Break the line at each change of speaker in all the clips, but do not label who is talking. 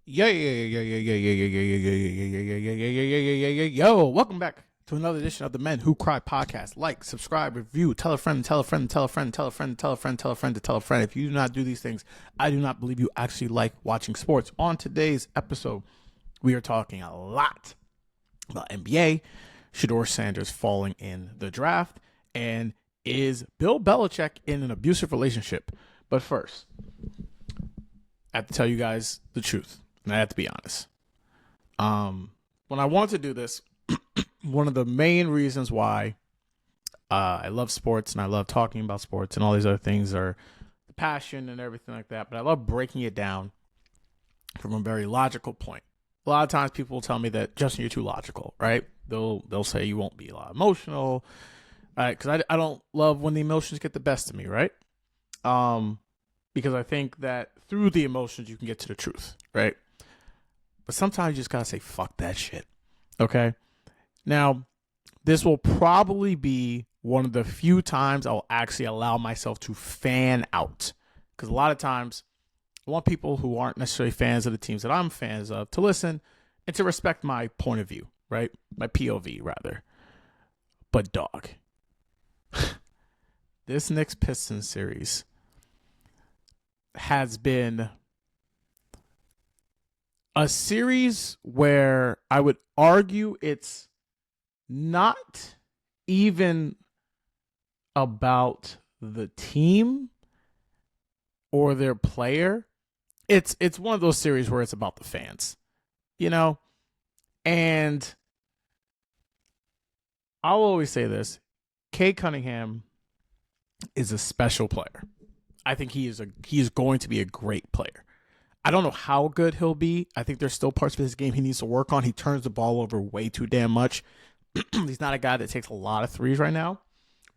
Yo, welcome back to another edition of the Men Who Cry podcast. Like, subscribe, review, tell a friend, tell a friend, tell a friend, tell a friend, tell a friend, tell a friend to tell a friend. If you do not do these things, I do not believe you actually like watching sports. On today's episode, we are talking a lot about NBA, Shedur Sanders falling in the draft, and is Bill Belichick in an abusive relationship? But first, I have to tell you guys the truth. And I have to be honest. When I wanted to do this, one of the main reasons why I love sports and I love talking about sports and all these other things are the passion and everything like that. But I love breaking it down from a very logical point. A lot of times people will tell me that, Justin, you're too logical, right? They'll say you won't be a lot emotional, right? Because I don't love when the emotions get the best of me, right? Because I think that through the emotions you can get to the truth, right? But sometimes you just gotta say, fuck that shit. Okay? Now, this will probably be one of the few times I'll actually allow myself to fan out. Because a lot of times, I want people who aren't necessarily fans of the teams that I'm fans of to listen and to respect my point of view, right? My POV, rather. But dog, this Knicks Pistons series has been a series where I would argue it's not even about the team or their player. It's one of those series where it's about the fans, you know? And I'll always say this. Cade Cunningham is a special player. I think he is going to be a great player. I don't know how good he'll be. I think there's still parts of his game he needs to work on. He turns the ball over way too damn much. He's not a guy that takes a lot of threes right now.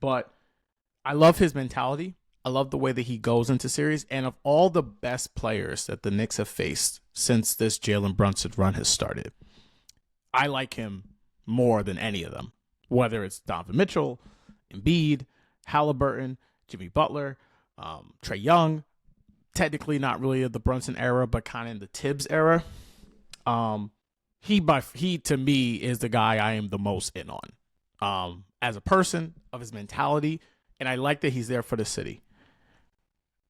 But I love his mentality. I love the way that he goes into series. And of all the best players that the Knicks have faced since this Jalen Brunson run has started, I like him more than any of them. Whether it's Donovan Mitchell, Embiid, Halliburton, Jimmy Butler, Trae Young, technically not really of the Brunson era, but kind of in the Tibbs era. He to me is the guy I am the most in on, as a person, of his mentality, and I like that he's there for the city.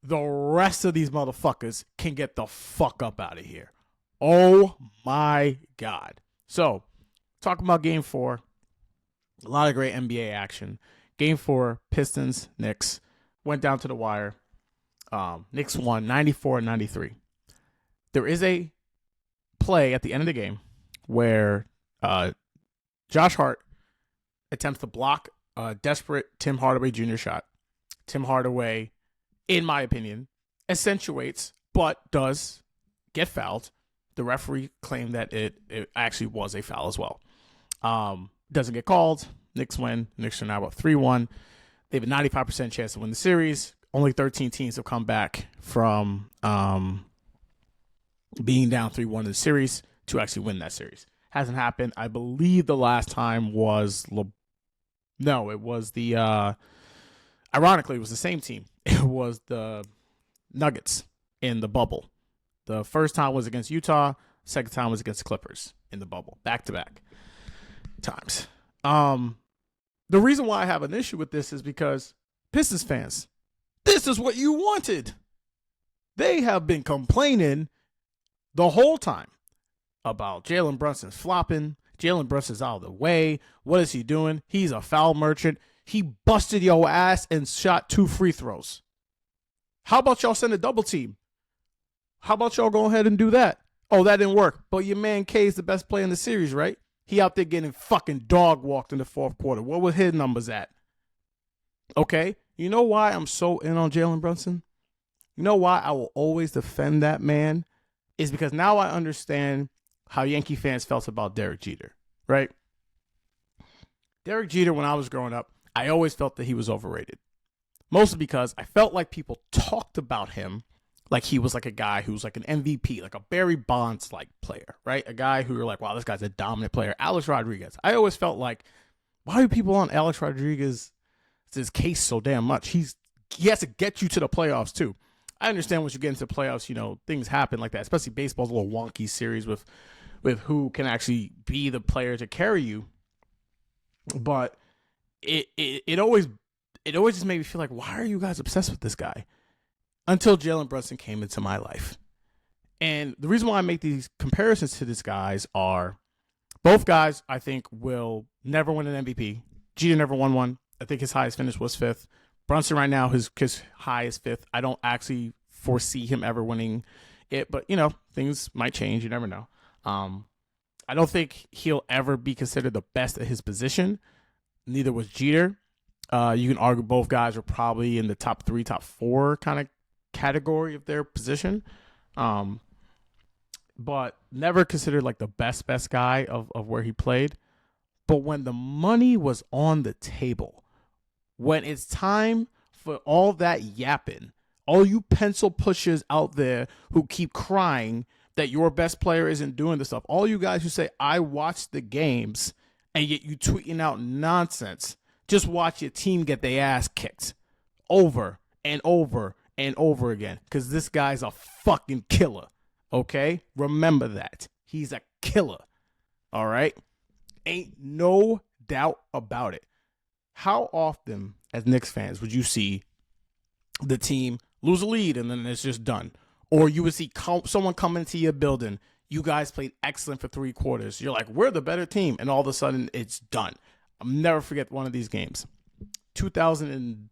The rest of these motherfuckers can get the fuck up out of here. Oh my God. So, talking about Game 4, a lot of great NBA action. Game 4, Pistons, Knicks, went down to the wire. Knicks won 94-93. There is a play at the end of the game where Josh Hart attempts to block a desperate Tim Hardaway Jr. shot. Tim Hardaway, in my opinion, accentuates but does get fouled. The referee claimed that it actually was a foul as well. Doesn't get called. Knicks win. Knicks are now up 3-1. They have a 95% chance to win the series. Only 13 teams have come back from being down 3-1 in the series to actually win that series. Hasn't happened. I believe the last time was it was the ironically, it was the same team. It was the Nuggets in the bubble. The first time was against Utah. Second time was against the Clippers in the bubble. Back-to-back times. The reason why I have an issue with this is because Pistons fans, this is what you wanted. They have been complaining the whole time about Jalen Brunson's flopping. Jalen Brunson's out of the way. What is he doing? He's a foul merchant. He busted your ass and shot 2 free throws. How about y'all send a double team? How about y'all go ahead and do that? Oh, that didn't work. But your man K is the best player in the series, right? He out there getting fucking dog walked in the fourth quarter. What were his numbers at? Okay. You know why I'm so in on Jalen Brunson? You know why I will always defend that man? Is because now I understand how Yankee fans felt about Derek Jeter, right? Derek Jeter, when I was growing up, I always felt that he was overrated. Mostly because I felt like people talked about him like he was like a guy who was like an MVP, like a Barry Bonds-like player, right? A guy who you're like, wow, this guy's a dominant player. Alex Rodriguez. I always felt like, why do people on Alex Rodriguez's case so damn much? He has to get you to the playoffs too. I understand once you get into the playoffs, things happen like that, especially baseball's a little wonky series with who can actually be the player to carry you. But it always just made me feel like, why are you guys obsessed with this guy? Until Jalen Brunson came into my life. And the reason why I make these comparisons to these guys are both guys I think will never win an MVP. Jeter never won one. I think his highest finish was 5th. Brunson right now, his high is 5th. I don't actually foresee him ever winning it, but things might change. You never know. I don't think he'll ever be considered the best at his position. Neither was Jeter. You can argue both guys are probably in the top 3, top 4 kind of category of their position. But never considered like the best guy of where he played. But when the money was on the table, when it's time for all that yapping, all you pencil pushers out there who keep crying that your best player isn't doing this stuff, all you guys who say, I watched the games, and yet you tweeting out nonsense, just watch your team get their ass kicked over and over and over again, because this guy's a fucking killer, okay? Remember that. He's a killer, all right? Ain't no doubt about it. How often, as Knicks fans, would you see the team lose a lead and then it's just done? Or you would see someone come into your building, you guys played excellent for 3 quarters. You're like, we're the better team, and all of a sudden it's done. I'll never forget one of these games. 2000 and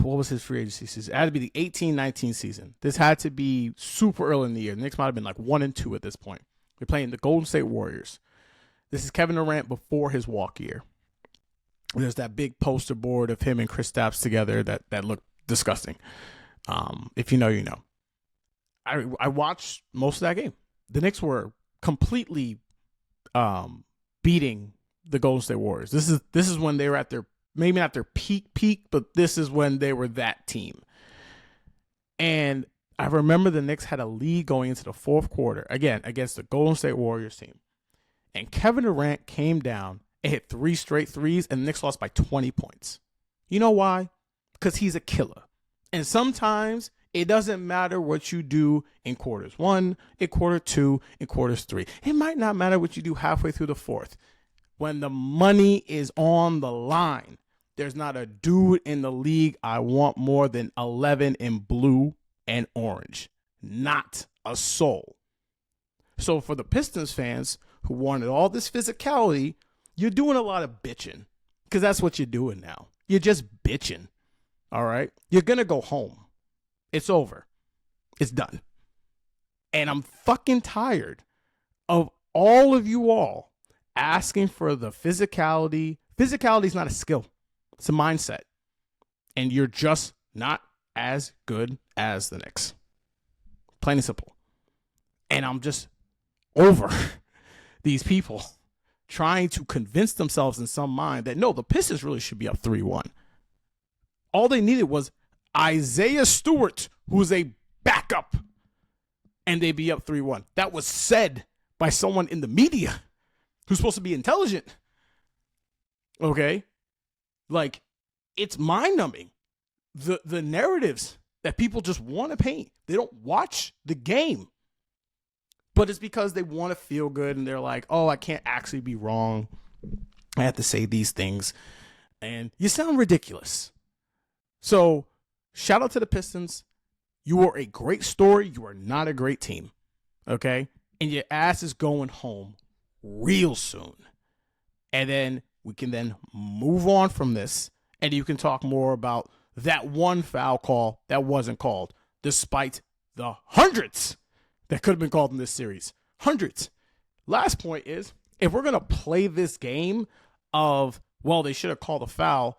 what was his free agency season? It had to be the 18-19 season. This had to be super early in the year. The Knicks might have been like 1-2 at this point. We're playing the Golden State Warriors. This is Kevin Durant before his walk year. There's that big poster board of him and Kristaps together that looked disgusting. If you know, you know. I watched most of that game. The Knicks were completely beating the Golden State Warriors. This is when they were at their, maybe not their peak, but this is when they were that team. And I remember the Knicks had a lead going into the 4th quarter, again, against the Golden State Warriors team. And Kevin Durant came down and hit 3 straight threes, and the Knicks lost by 20 points. You know why? Because he's a killer. And sometimes it doesn't matter what you do in quarters 1, in quarter 2, in quarters 3. It might not matter what you do halfway through the 4th. When the money is on the line, there's not a dude in the league I want more than 11 in blue and orange. Not a soul. So for the Pistons fans who wanted all this physicality, you're doing a lot of bitching, because that's what you're doing now. You're just bitching. All right? You're going to go home. It's over. It's done. And I'm fucking tired of all of you all asking for the physicality. Physicality is not a skill. It's a mindset. And you're just not as good as the Knicks. Plain and simple. And I'm just over these people trying to convince themselves in some mind that, no, the Pistons really should be up 3-1. All they needed was Isaiah Stewart, who's a backup, and they'd be up 3-1. That was said by someone in the media who's supposed to be intelligent. Okay? Like, it's mind-numbing. The narratives that people just want to paint. They don't watch the game. But it's because they want to feel good, and they're like, oh, I can't actually be wrong. I have to say these things. And you sound ridiculous. So, shout out to the Pistons. You are a great story. You are not a great team. Okay? And your ass is going home real soon. And then we can then move on from this. And you can talk more about that one foul call that wasn't called, despite the hundreds that could have been called in this series. Hundreds. Last point is, if we're going to play this game of, well, they should have called a foul,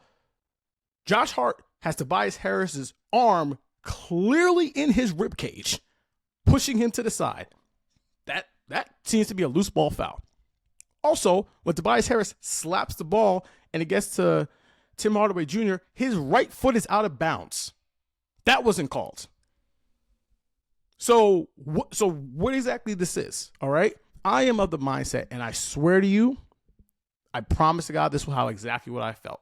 Josh Hart has Tobias Harris's arm clearly in his ribcage, pushing him to the side. That seems to be a loose ball foul. Also, when Tobias Harris slaps the ball and it gets to Tim Hardaway Jr., his right foot is out of bounds. That wasn't called. So what exactly this is, all right? I am of the mindset, and I swear to you, I promise to God, this was how exactly what I felt.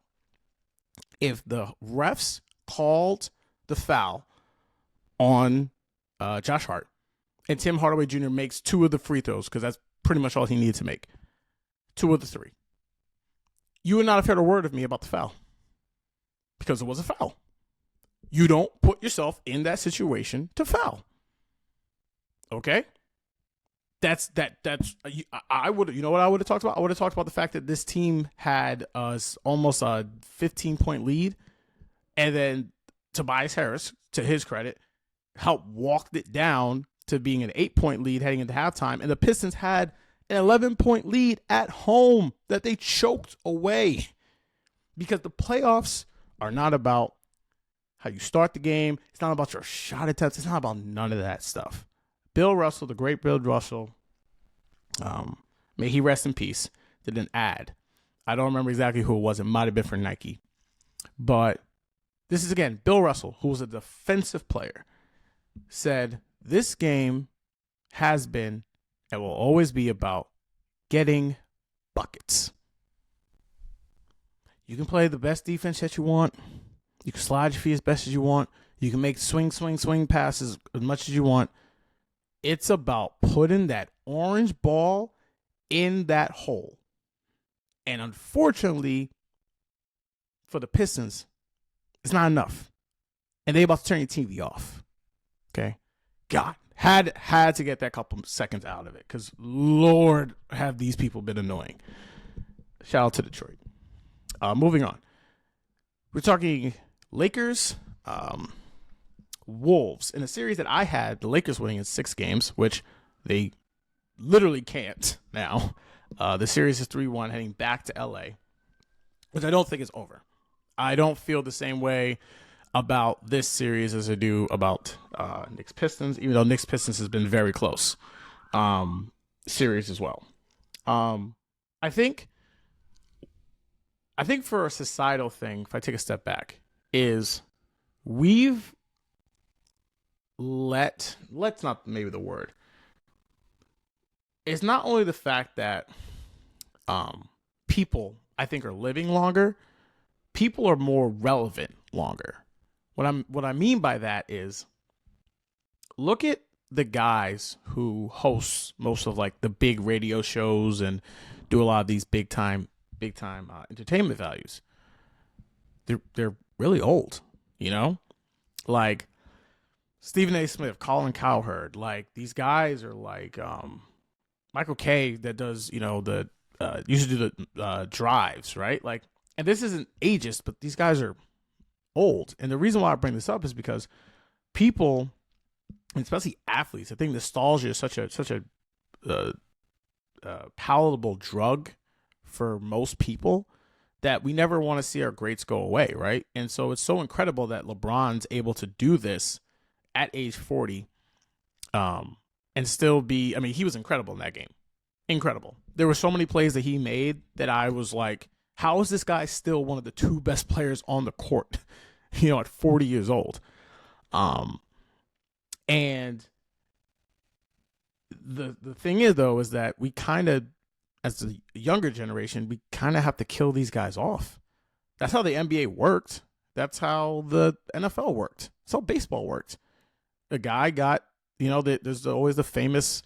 If the refs called the foul on Josh Hart. And Tim Hardaway Jr. makes 2 of the free throws because that's pretty much all he needed to make. 2 of the 3. You would not have heard a word of me about the foul because it was a foul. You don't put yourself in that situation to foul. Okay? I would, you know what I would have talked about? I would have talked about the fact that this team had almost a 15-point lead, and then Tobias Harris, to his credit, helped walk it down to being an 8-point lead heading into halftime, and the Pistons had an 11-point lead at home that they choked away because the playoffs are not about how you start the game. It's not about your shot attempts. It's not about none of that stuff. Bill Russell, the great Bill Russell, may he rest in peace, did an ad. I don't remember exactly who it was. It might have been for Nike. But this is, again, Bill Russell, who was a defensive player, said, this game has been and will always be about getting buckets. You can play the best defense that you want. You can slide your feet as best as you want. You can make swing passes as much as you want. It's about putting that orange ball in that hole. And unfortunately, for the Pistons, it's not enough. And they about to turn your TV off. Okay? God, had to get that couple seconds out of it because, Lord, have these people been annoying. Shout out to Detroit. Moving on. We're talking Lakers, Wolves. In a series that I had the Lakers winning in 6 games, which they literally can't now. The series is 3-1 heading back to LA, which I don't think is over. I don't feel the same way about this series as I do about Knicks Pistons, even though Knicks Pistons has been very close series as well. I think for a societal thing, if I take a step back, is we've let's not maybe the word. It's not only the fact that people, I think, are living longer, people are more relevant longer. What I mean by that is, look at the guys who host most of like the big radio shows and do a lot of these big time entertainment values. They're really old, you know, like Stephen A. Smith, Colin Cowherd. Like these guys are like Michael Kay that does, you know, the used to do the drives, right? Like, and this isn't ageist, but these guys are old. And the reason why I bring this up is because people, especially athletes, I think nostalgia is such a palatable drug for most people that we never want to see our greats go away, right? And so it's so incredible that LeBron's able to do this at age 40 and still be, I mean, he was incredible in that game. Incredible. There were so many plays that he made that I was like, how is this guy still one of the 2 best players on the court, you know, at 40 years old? And the thing is, though, is that we kind of, as the younger generation, we kind of have to kill these guys off. That's how the NBA worked. That's how the NFL worked. That's how baseball worked. A guy got, you know, there's always the famous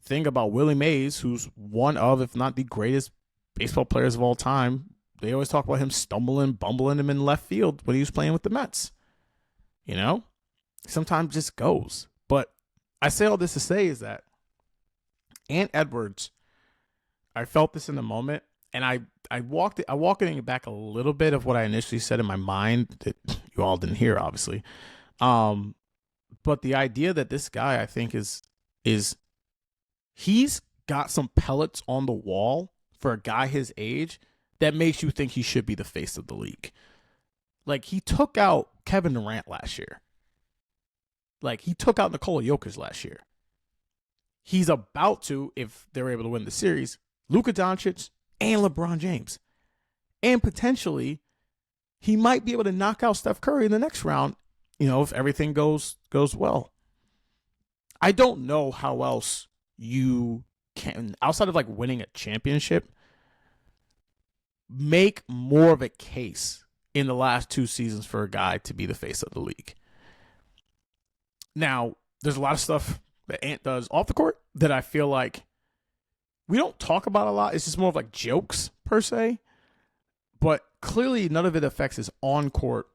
thing about Willie Mays, who's one of, if not the greatest baseball players of all time. They always talk about him bumbling him in left field when he was playing with the Mets. You know, sometimes just goes. But I say all this to say is that Ant Edwards, I felt this in the moment, and I walked it back a little bit of what I initially said in my mind that you all didn't hear, obviously. But the idea that this guy, I think, is he's got some pellets on the wall for a guy his age that makes you think he should be the face of the league. Like, he took out Kevin Durant last year. Like, he took out Nikola Jokic last year. He's about to, if they're able to win the series, Luka Doncic and LeBron James. And potentially, he might be able to knock out Steph Curry in the next round, you know, if everything goes well. I don't know how else you can, outside of like winning a championship, make more of a case in the last 2 seasons for a guy to be the face of the league. Now, there's a lot of stuff that Ant does off the court that I feel like we don't talk about a lot. It's just more of like jokes per se. But clearly none of it affects his on-court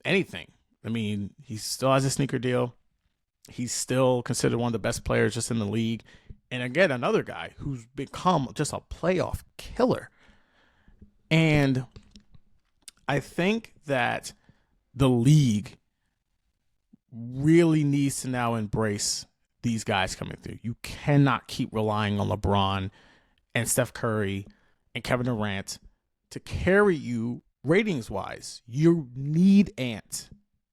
anything. I mean, he still has a sneaker deal. He's still considered one of the best players just in the league. And again, another guy who's become just a playoff killer. And I think that the league really needs to now embrace these guys coming through. You cannot keep relying on LeBron and Steph Curry and Kevin Durant to carry you ratings-wise. You need Ant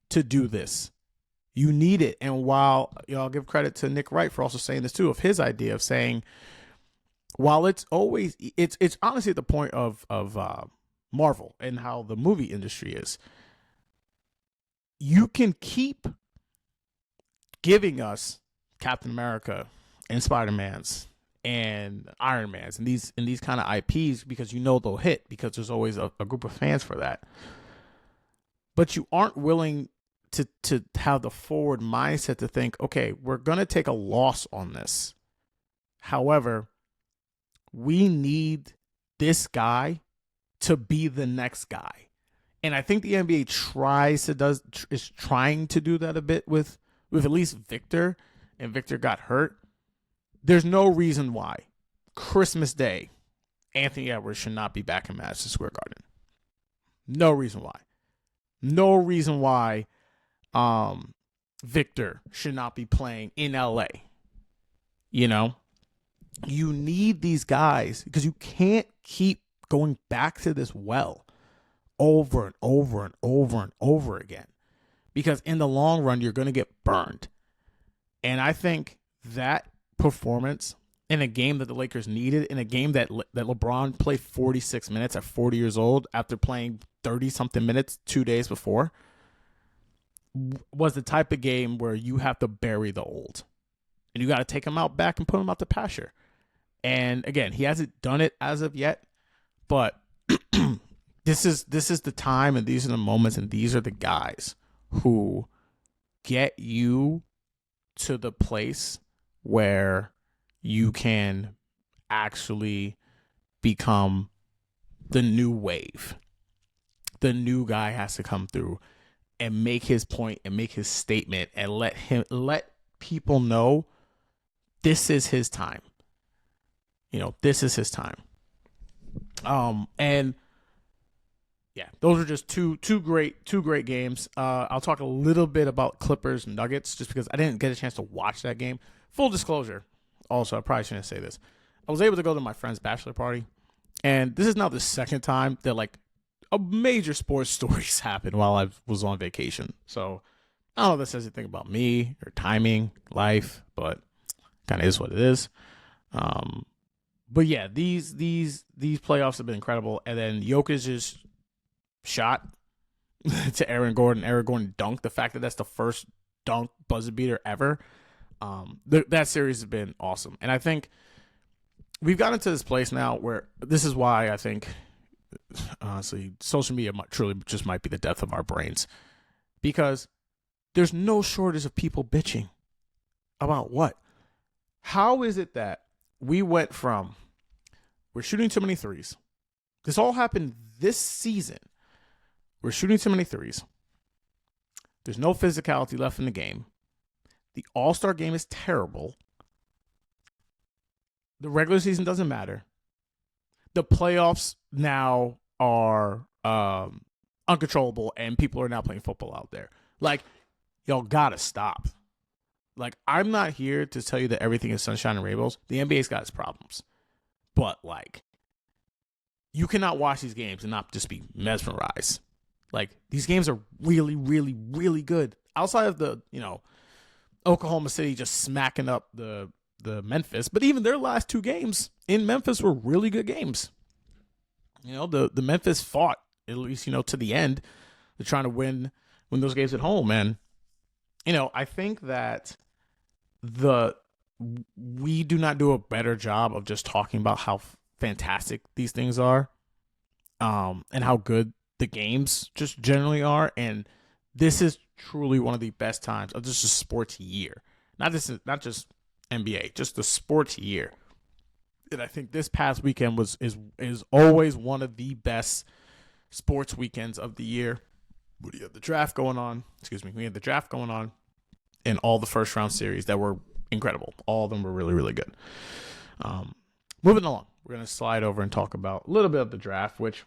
to do this. You need it. And while I'll give credit to Nick Wright for also saying this too, of his idea of saying, while it's always it's honestly at the point of Marvel and how the movie industry is, you can keep giving us Captain America and Spider-Man's and Iron Man's and these kind of IPs because you know they'll hit because there's always a group of fans for that. But you aren't willing to have the forward mindset to think, okay, we're going to take a loss on this. However, we need this guy to be the next guy. And I think the NBA is trying to do that a bit with at least Victor, and Victor got hurt. There's no reason why Christmas Day, Anthony Edwards should not be back in Madison Square Garden. No reason why. No reason why Victor should not be playing in LA. You know, you need these guys because you can't keep going back to this well over and over and over and over again, because in the long run, you're going to get burned. And I think that performance in a game that the Lakers needed, in a game that LeBron played 46 minutes at 40 years old after playing 30-something minutes 2 days before, was the type of game where you have to bury the old. And you got to take him out back and put him out to pasture. And again, he hasn't done it as of yet, but this is the time, and these are the moments, and these are the guys who get you to the place where you can actually become the new wave. The new guy has to come through and make his point and make his statement and let people know this is his time. You know, this is his time. And yeah, those are just two great games. I'll talk a little bit about Clippers and Nuggets just because I didn't get a chance to watch that game. Full disclosure, also, I probably shouldn't say this. I was able to go to my friend's bachelor party, and this is now the second time that like a major sports stories happened while I was on vacation. So I don't know if this says anything about me or timing, life, but kind of is what it is. But yeah, these playoffs have been incredible. And then Jokic's shot to Aaron Gordon. Aaron Gordon dunked. The fact that that's the first dunk buzzer beater ever. That series has been awesome. And I think we've gotten to this place now where this is why I think, honestly, social media truly just might be the death of our brains. Because there's no shortage of people bitching about what? How is it that we went from we're shooting too many threes. This all happened this season. We're shooting too many threes. There's no physicality left in the game. The All-Star game is terrible. The regular season doesn't matter. The playoffs now are uncontrollable, and people are now playing football out there. Like, y'all gotta stop. Like, I'm not here to tell you that everything is sunshine and rainbows. The NBA's got its problems. But, like, you cannot watch these games and not just be mesmerized. Like, these games are really, really, really good. Outside of the, Oklahoma City just smacking up the Memphis. But even their last two games in Memphis were really good games. The Memphis fought, at least, to the end. They're trying to win those games at home. And, I think that we do not do a better job of just talking about how fantastic these things are, and how good the games just generally are. And this is truly one of the best times of just a sports year. Not just NBA, just the sports year. And I think this past weekend is always one of the best sports weekends of the year. We had the draft going on. We had the draft going on, and all the first round series that were incredible. All of them were really, really good. Moving along, we're going to slide over and talk about a little bit of the draft, which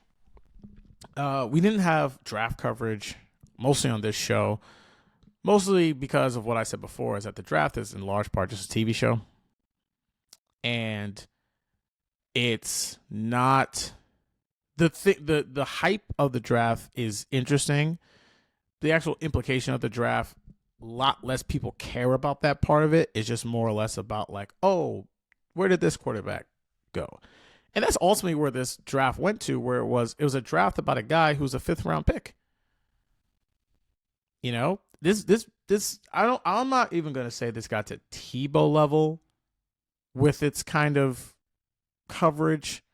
we didn't have draft coverage mostly on this show, mostly because of what I said before, is that the draft is in large part just a TV show. And it's not the hype of the draft is interesting. The actual implication of the draft, a lot less people care about that part of it. It's just more or less about like, oh, where did this quarterback go? And that's ultimately where this draft went to, where it was a draft about a guy who's a 5th round pick. You know, I'm not even going to say this got to Tebow level with its kind of coverage,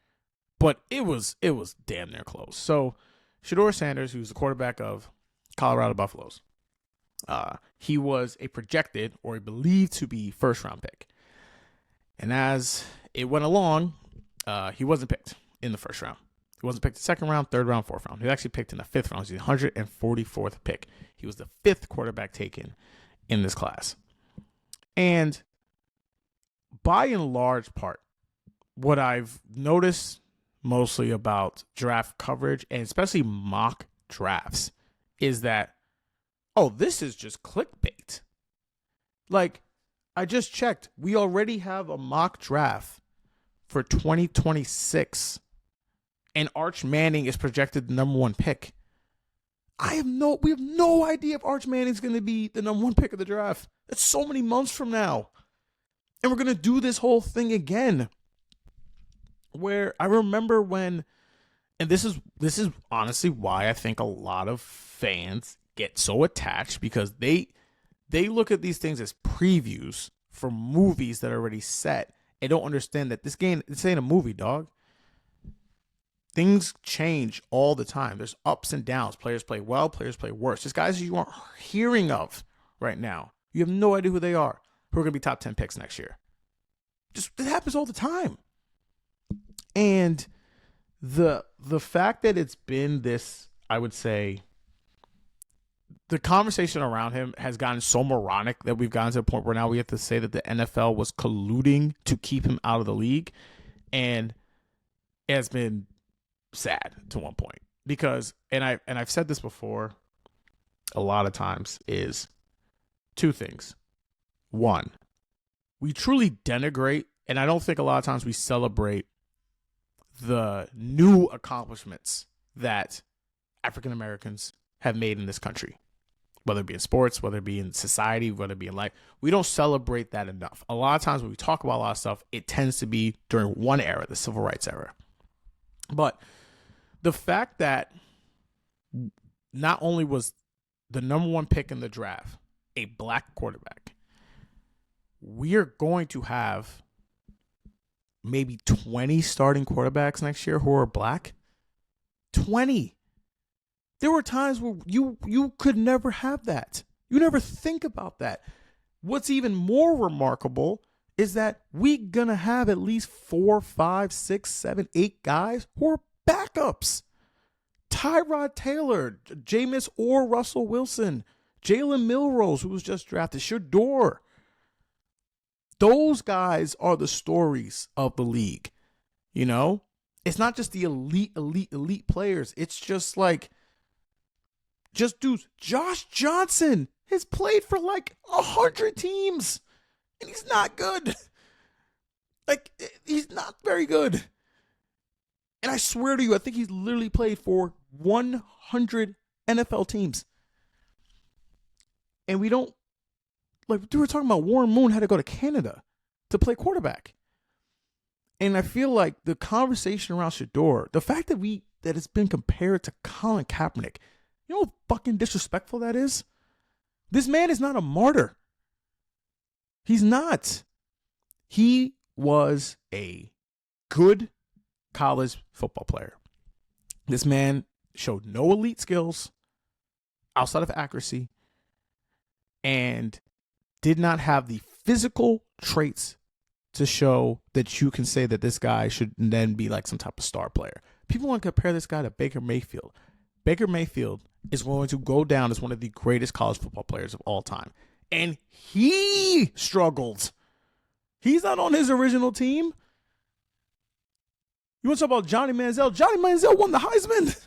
but it was damn near close. So Shedur Sanders, who's the quarterback of Colorado Buffaloes, he was a projected or believed to be 1st round pick. And as it went along, he wasn't picked in the 1st round. He wasn't picked in the 2nd round, 3rd round, 4th round. He was actually picked in the 5th round. He's the 144th pick. He was the 5th quarterback taken in this class. And by and large part, what I've noticed mostly about draft coverage, and especially mock drafts, is that, oh, this is just clickbait. Like, I just checked. We already have a mock draft for 2026, and Arch Manning is projected the number 1 pick. We have no idea if Arch Manning's going to be the number 1 pick of the draft. That's so many months from now. And we're going to do this whole thing again. Where I remember when, and this is honestly why I think a lot of fans get so attached, because they look at these things as previews for movies that are already set and don't understand that this ain't a movie, dog. Things change all the time. There's ups and downs. Players play well, players play worse. There's guys you aren't hearing of right now. You have no idea who they are, who are going to be top 10 picks next year. It happens all the time. And the fact that it's been this, I would say, the conversation around him has gotten so moronic that we've gotten to the point where now we have to say that the NFL was colluding to keep him out of the league. And it has been sad to one point, because, and I've said this before a lot of times, is 2 things. 1, we truly denigrate, and I don't think a lot of times we celebrate the new accomplishments that African Americans have made in this country, whether it be in sports, whether it be in society, whether it be in life. We don't celebrate that enough. A lot of times when we talk about a lot of stuff, it tends to be during one era, the civil rights era. But the fact that not only was the number 1 pick in the draft a black quarterback, we are going to have maybe 20 starting quarterbacks next year who are black. 20. There were times where you could never have that. You never think about that. What's even more remarkable is that we're going to have at least 4, 5, 6, 7, 8 guys who are backups. Tyrod Taylor, Jameis or Russell Wilson, Jalen Milrose, who was just drafted, Shedur. Those guys are the stories of the league. You know, it's not just the elite players. It's just dudes. Josh Johnson has played for like 100 teams, and he's not good. He's not very good. And I swear to you, I think he's literally played for 100 NFL teams. And we don't, we were talking about Warren Moon had to go to Canada to play quarterback. And I feel like the conversation around Shedur, the fact that it's been compared to Colin Kaepernick, you know how fucking disrespectful that is? This man is not a martyr. He's not. He was a good college football player. This man showed no elite skills. outside of accuracy, and did not have the physical traits to show that you can say that this guy should then be like some type of star player. People want to compare this guy to Baker Mayfield. Baker Mayfield is going to go down as one of the greatest college football players of all time. And he struggled. He's not on his original team. You want to talk about Johnny Manziel? Johnny Manziel won the Heisman.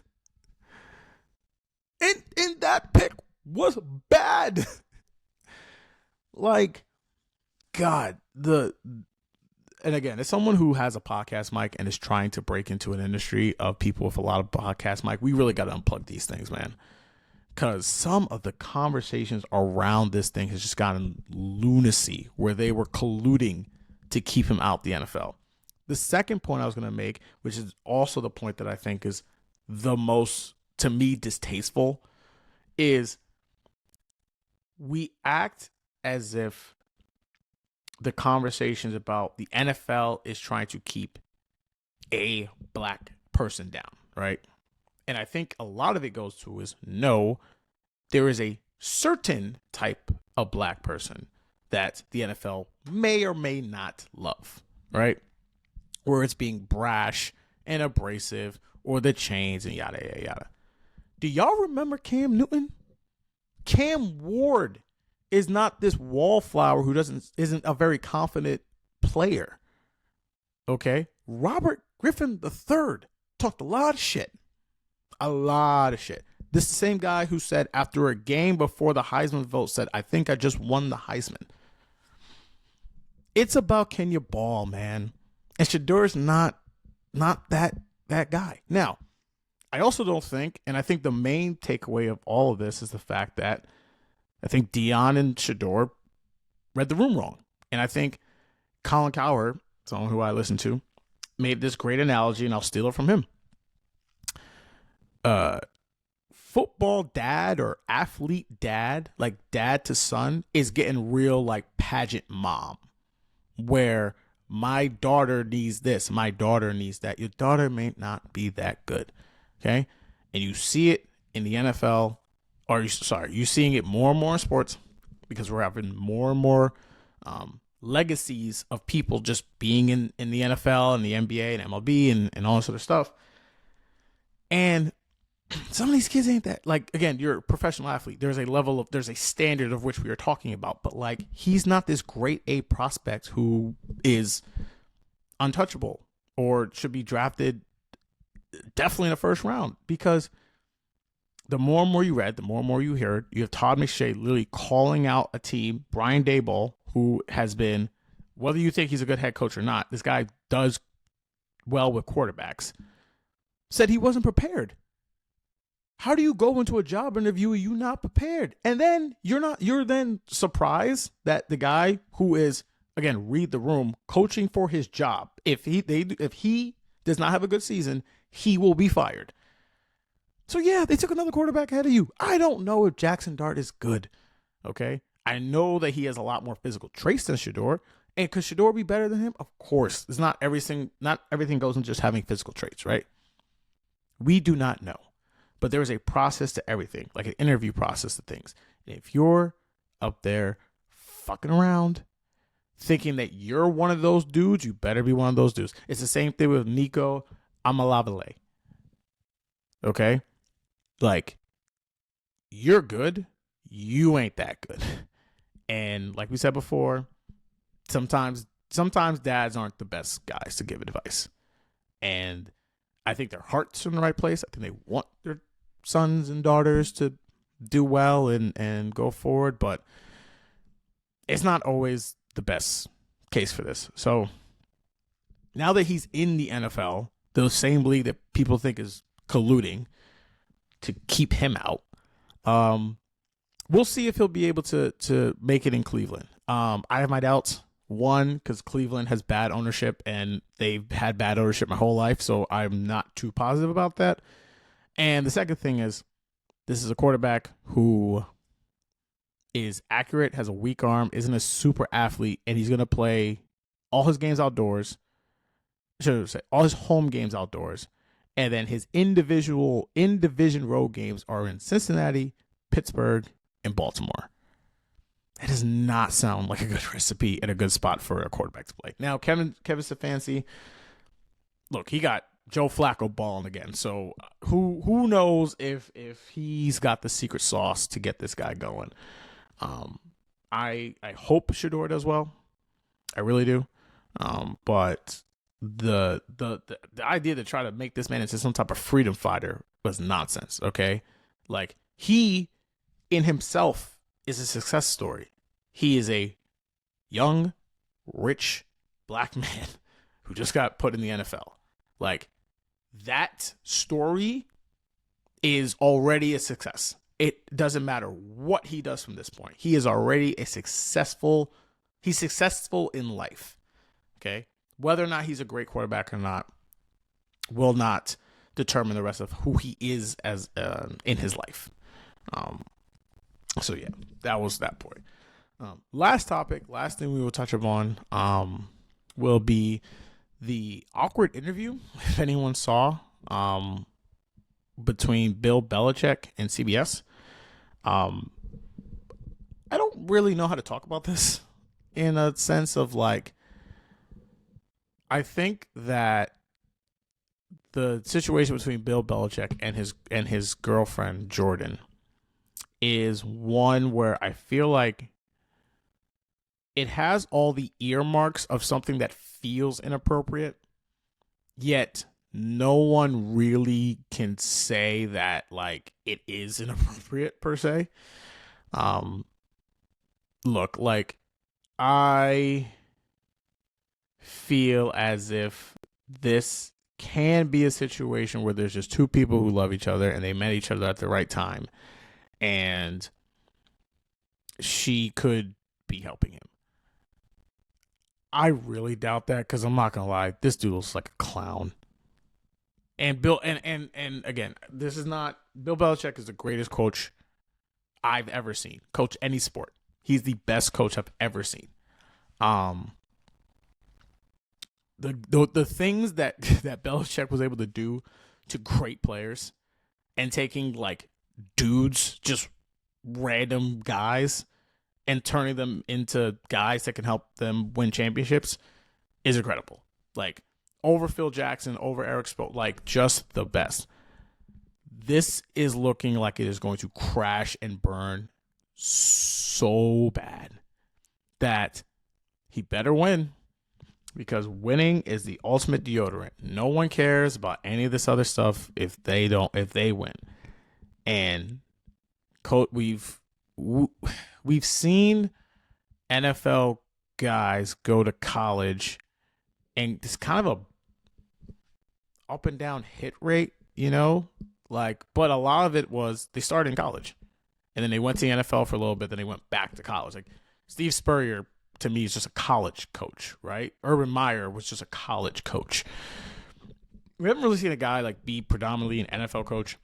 And that pick was bad. Like, God, and again, as someone who has a podcast mic and is trying to break into an industry of people with a lot of podcast mic, we really got to unplug these things, man. Because some of the conversations around this thing has just gotten lunacy, where they were colluding to keep him out the NFL. The second point I was going to make, which is also the point that I think is the most, to me, distasteful, is we act as if the conversations about the NFL is trying to keep a black person down, right? And I think a lot of it goes to is, no, there is a certain type of black person that the NFL may or may not love, right? Where it's being brash and abrasive, or the chains and yada, yada, yada. Do y'all remember Cam Newton? Cam Ward is not this wallflower who isn't a very confident player. Okay? Robert Griffin III talked a lot of shit. A lot of shit. This is the same guy who said after a game before the Heisman vote said, I think I just won the Heisman. It's about can you ball, man. And Shedur's not that guy. Now, I also don't think, and I think the main takeaway of all of this is the fact that I think Dion and Shedur read the room wrong. And I think Colin Cowherd, someone who I listen to, made this great analogy, and I'll steal it from him. Football dad or athlete dad, like dad to son, is getting real like pageant mom, where my daughter needs this, my daughter needs that. Your daughter may not be that good, okay? And you see it in the NFL, or you're seeing it more and more in sports, because we're having more and more legacies of people just being in the NFL and the NBA and MLB and all this other stuff. And some of these kids ain't that. Like, again, you're a professional athlete. There's a standard of which we are talking about, but like, he's not this great A prospect who is untouchable or should be drafted definitely in the first round, because the more and more you read, the more and more you heard, you have Todd McShay literally calling out a team, Brian Daboll, who has been, whether you think he's a good head coach or not, this guy does well with quarterbacks, said he wasn't prepared. How do you go into a job interview and you not prepared? And then you're then surprised that the guy who is, again, read the room, coaching for his job, if he does not have a good season, he will be fired. So yeah, they took another quarterback ahead of you. I don't know if Jackson Dart is good. Okay. I know that he has a lot more physical traits than Shedur. And could Shedur be better than him? Of course. It's not everything goes in just having physical traits, right? We do not know. But there is a process to everything, like an interview process to things. And if you're up there fucking around thinking that you're one of those dudes, you better be one of those dudes. It's the same thing with Nico Amalavale. Okay? Like, you're good. You ain't that good. And like we said before, sometimes dads aren't the best guys to give advice. And I think their heart's in the right place. I think they want their sons and daughters to do well and go forward, but it's not always the best case for this. So now that he's in the NFL, the same league that people think is colluding to keep him out, we'll see if he'll be able to make it in Cleveland. I have my doubts. One, because Cleveland has bad ownership, and they've had bad ownership my whole life, so I'm not too positive about that. And the second thing is, this is a quarterback who is accurate, has a weak arm, isn't a super athlete, and he's going to play all his games outdoors. All his home games outdoors. And then his in-division road games are in Cincinnati, Pittsburgh, and Baltimore. That does not sound like a good recipe and a good spot for a quarterback to play. Now, Kevin Stefanski, look, he got Joe Flacco balling again. So who knows if he's got the secret sauce to get this guy going. I hope Shedur does well. I really do. But the idea to try to make this man into some type of freedom fighter was nonsense. Okay, like he in himself is a success story. He is a young, rich black man who just got put in the NFL. Like, that story is already a success. It doesn't matter what he does from this point. He is already he's successful in life. Okay? Whether or not he's a great quarterback or not will not determine the rest of who he is as in his life. So yeah, that was that point. Last thing we will touch upon will be the awkward interview, if anyone saw, between Bill Belichick and CBS. I don't really know how to talk about this in a sense of like, I think that the situation between Bill Belichick and his girlfriend Jordan is one where I feel like it has all the earmarks of something that feels inappropriate, yet no one really can say that like it is inappropriate per se. Look, like I feel as if this can be a situation where there's just two people who love each other and they met each other at the right time, and she could be helping him. I really doubt that, because I'm not gonna lie, this dude looks like a clown. And Bill and again, this is not Bill Belichick is the greatest coach I've ever seen. Coach any sport. He's the best coach I've ever seen. The things that Belichick was able to do to great players, and taking like dudes, just random guys, and turning them into guys that can help them win championships is incredible. Like, over Phil Jackson, over Eric Spoelstra, like, just the best. This is looking like it is going to crash and burn so bad that he better win, because winning is the ultimate deodorant. No one cares about any of this other stuff if they win. And we've seen NFL guys go to college, and it's kind of a up and down hit rate, you know, like, but a lot of it was they started in college and then they went to the NFL for a little bit. Then they went back to college. Like Steve Spurrier, to me, is just a college coach, right? Urban Meyer was just a college coach. We haven't really seen a guy like be predominantly an NFL coach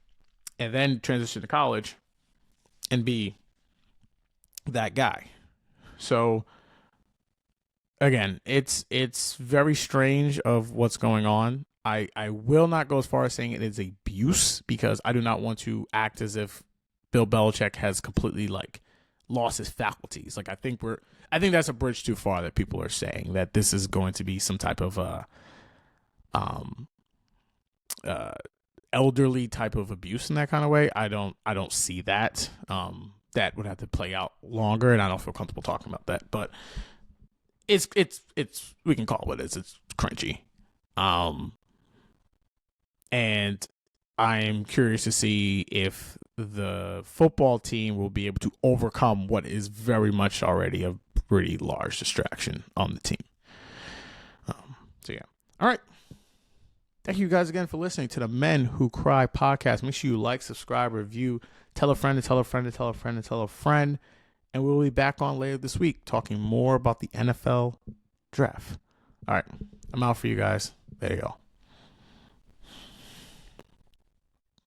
and then transition to college and be that guy. So again, it's very strange of what's going on. I will not go as far as saying it is abuse, because I do not want to act as if Bill Belichick has completely like lost his faculties. Like I think that's a bridge too far that people are saying that this is going to be some type of elderly type of abuse in that kind of way. I don't see that. That would have to play out longer, and I don't feel comfortable talking about that. But it's we can call it what it is. It's cringy. And I'm curious to see if the football team will be able to overcome what is very much already a pretty large distraction on the team. So yeah. All right. Thank you guys again for listening to the Men Who Cry podcast. Make sure you like, subscribe, review, tell a friend, and tell a friend, and tell a friend, and tell a friend. And we'll be back on later this week talking more about the NFL draft. All right. I'm out for you guys. There you go.